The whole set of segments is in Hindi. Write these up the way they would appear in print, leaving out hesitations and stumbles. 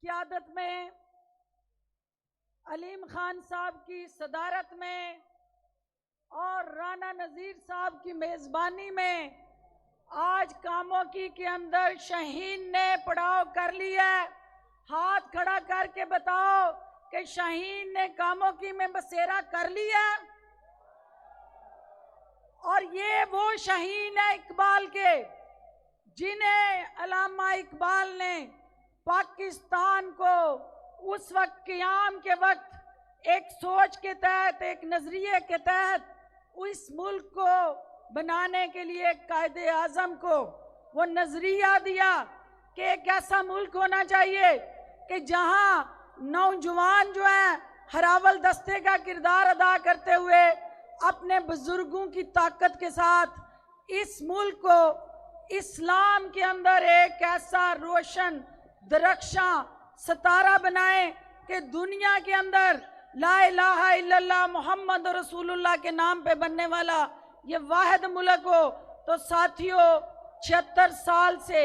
क़यादत में, अलीम खान साहब की सदारत में और राना नज़ीर साहब की मेज़बानी में आज कामोकी के अंदर शाहीन ने पड़ाव कर लिया। हाथ खड़ा करके बताओ कि शाहीन ने कामोकी में बसेरा कर लिया। और ये वो शाहीन है इकबाल के, जिन्हें अल्लामा इकबाल ने पाकिस्तान को उस वक्त क़याम के वक्त एक सोच के तहत, एक नजरिए के तहत इस मुल्क को बनाने के लिए कायदे आज़म को वो नजरिया दिया कि एक ऐसा मुल्क होना चाहिए कि जहां नौजवान जो है हरावल दस्ते का किरदार अदा करते हुए अपने बुजुर्गों की ताकत के साथ इस मुल्क को इस्लाम के अंदर एक ऐसा रोशन दरख्शां सितारा बनाए कि दुनिया के अंदर ला इलाहा इल्लल्लाह मोहम्मद रसूलुल्लाह के नाम पे बनने वाला ये वाहिद मुल्क हो। तो साथियों, 76 साल से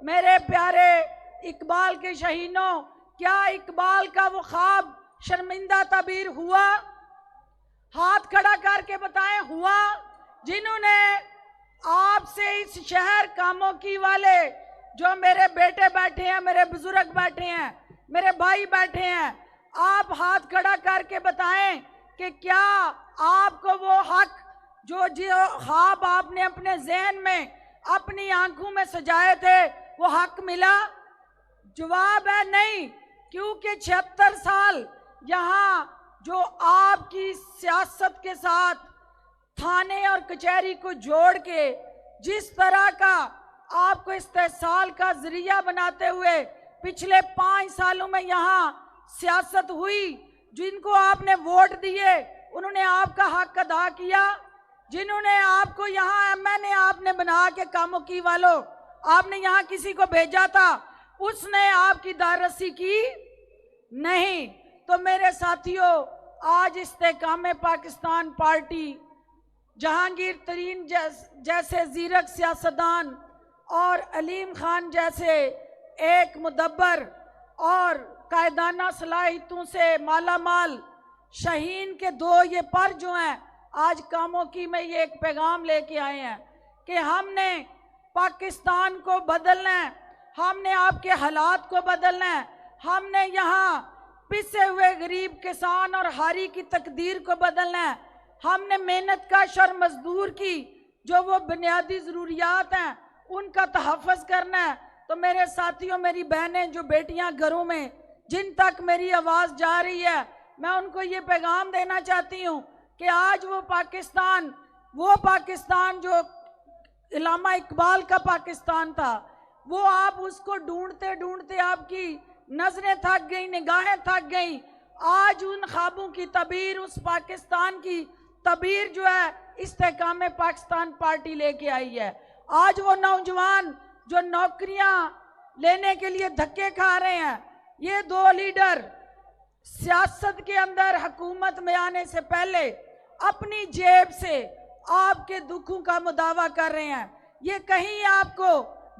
मेरे प्यारे इकबाल के शहीनों, क्या इकबाल का वो ख्वाब शर्मिंदा ताबीर हुआ? हाथ खड़ा करके बताएं, हुआ? जिन्होंने आपसे इस शहर कामोकी वाले, जो मेरे बेटे बैठे हैं, मेरे बुजुर्ग बैठे हैं, मेरे भाई बैठे हैं, आप हाथ खड़ा करके बताएं कि क्या आपको वो हक जो ख्वाब आपने अपने जहन में, अपनी आंखों में सजाए थे, वो हक मिला? जवाब है नहीं, क्योंकि 76 साल यहाँ जो आपकी सियासत के साथ थाने और कचहरी को जोड़ के जिस तरह का आपको इस्तेहसाल का जरिया बनाते हुए पिछले 5 सालों में यहाँ सियासत हुई, जिनको आपने वोट दिए उन्होंने आपका हक अदा किया। जिन्होंने आपको यहाँ मैंने आपने बना के कामोकी वालों, आपने यहाँ किसी को भेजा था, उसने आपकी दारसी की नहीं। तो मेरे साथियों, आज इस्तेकाम पाकिस्तान पार्टी जहांगीर तरीन जैसे जीरक सियासतदान और अलीम खान जैसे एक मुदब्बर और कायदाना सलाहियतों से माला माल शाहीन के दो ये पर जो हैं, आज कामोकी में ये एक पैगाम लेके आए हैं कि हमने पाकिस्तान को बदलना है, हमने आपके हालात को बदलना है, हमने यहाँ पिसे हुए गरीब किसान और हारी की तकदीर को बदलना है, हमने मेहनत कश और मजदूर की जो वो बुनियादी ज़रूरियात हैं उनका तहफ़्फ़ुज़ करना है। तो मेरे साथियों, मेरी बहनें जो बेटियां घरों में, जिन तक मेरी आवाज़ जा रही है, मैं उनको ये पैगाम देना चाहती हूँ कि आज वो पाकिस्तान जो अल्लामा इकबाल का पाकिस्तान था, वो आप उसको ढूंढते ढूंढते आपकी नजरें थक गई, निगाहें थक गई। आज उन ख्वाबों की तबीर, उस पाकिस्तान की तबीर जो है इस्तेकाम पाकिस्तान पार्टी लेके आई है। आज वो नौजवान जो नौकरियां लेने के लिए धक्के खा रहे हैं, ये दो लीडर सियासत के अंदर हुकूमत में आने से पहले अपनी जेब से आपके दुखों का मुदावा कर रहे हैं। ये कहीं आपको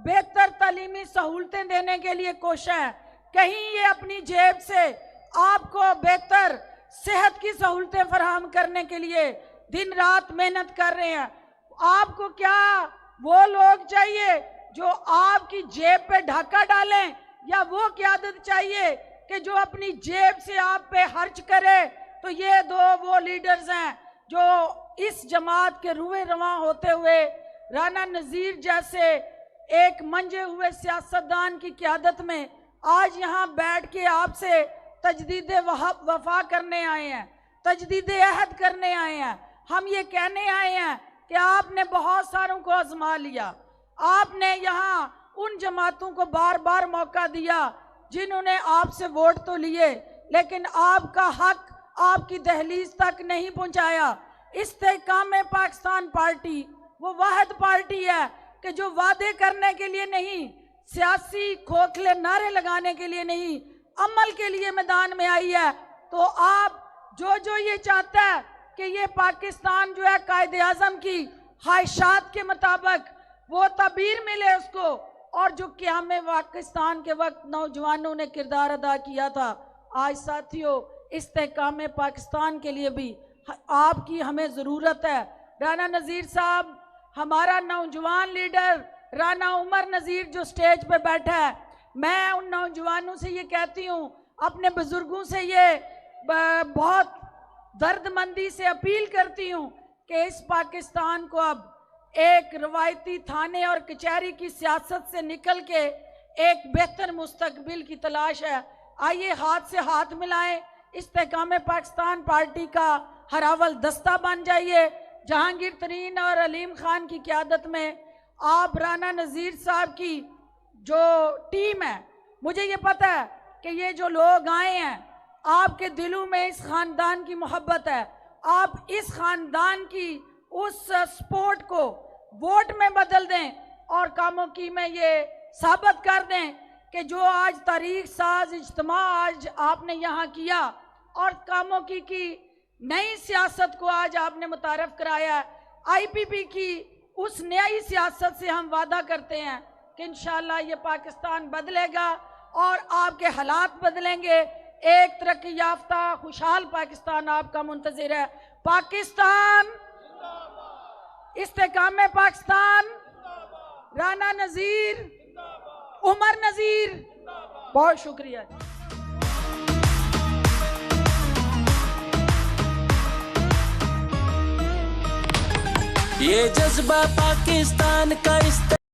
बेहतर तालीमी सहूलतें देने के लिए कोशिश है, कहीं ये अपनी जेब से आपको बेहतर सेहत की सहूलतें फराहम करने के लिए दिन रात मेहनत कर रहे हैं। आपको क्या वो लोग चाहिए जो आपकी जेब पे ढाका डालें, या वो क़यादत चाहिए कि जो अपनी जेब से आप पे खर्च करे? तो ये दो वो लीडर्स हैं जो इस जमात के रुए रवा होते हुए राना नज़ीर जैसे एक मंजे हुए सियासतदान की क़यादत में आज यहाँ बैठ के आपसे तजदीद वफा करने आए हैं, तजदीद अहद करने आए हैं। हम ये कहने आए हैं कि आपने बहुत सारों को आजमा लिया, आपने यहाँ उन जमातों को बार बार मौका दिया जिन्होंने आपसे वोट तो लिए, लेकिन आपका हक आपकी दहलीज तक नहीं पहुँचाया। इस्तेकाम पाकिस्तान पार्टी वो वाहिद पार्टी है कि जो वादे करने के लिए नहीं, सियासी खोखले नारे लगाने के लिए नहीं, अमल के लिए मैदान में आई है। तो आप जो ये चाहता है कि ये पाकिस्तान जो है कायदे आज़म की ख्वाहिशात के मुताबिक वो तबीर मिले उसको, और जो क़याम पाकिस्तान के वक्त नौजवानों ने किरदार अदा किया था, आज साथियों इस्तेहकाम पाकिस्तान के लिए भी आपकी हमें ज़रूरत है। राना नज़ीर साहब, हमारा नौजवान लीडर राना उमर नज़ीर जो स्टेज पे बैठा है, मैं उन नौजवानों से ये कहती हूँ, अपने बुजुर्गों से ये बहुत दर्दमंदी से अपील करती हूँ कि इस पाकिस्तान को अब एक रवायती थाने और कचहरी की सियासत से निकल के एक बेहतर मुस्तकबिल की तलाश है। आइए हाथ से हाथ मिलाएं, इस्तेहकाम पाकिस्तान पार्टी का हरावल दस्ता बन जाइए। जहांगीर तरीन और अलीम खान की क़यादत में आप राना नज़ीर साहब की जो टीम है, मुझे ये पता है कि ये जो लोग आए हैं, आपके दिलों में इस खानदान की मोहब्बत है। आप इस खानदान की उस सपोर्ट को वोट में बदल दें और कामों की में ये साबित कर दें कि जो आज तारीख साज इज्तिमा आज आपने यहाँ किया और कामों की नई सियासत को आज आपने मुतारफ कराया है। IPP की उस नई सियासत से हम वादा करते हैं कि इंशाअल्लाह ये पाकिस्तान बदलेगा और आपके हालात बदलेंगे। एक तरक्की याफ्ता खुशहाल पाकिस्तान आपका मुंतज़िर है। पाकिस्तान, इस्तेहकाम पाकिस्तान, राना नज़ीर, उमर नज़ीर, बहुत शुक्रिया। ये जज्बा पाकिस्तान का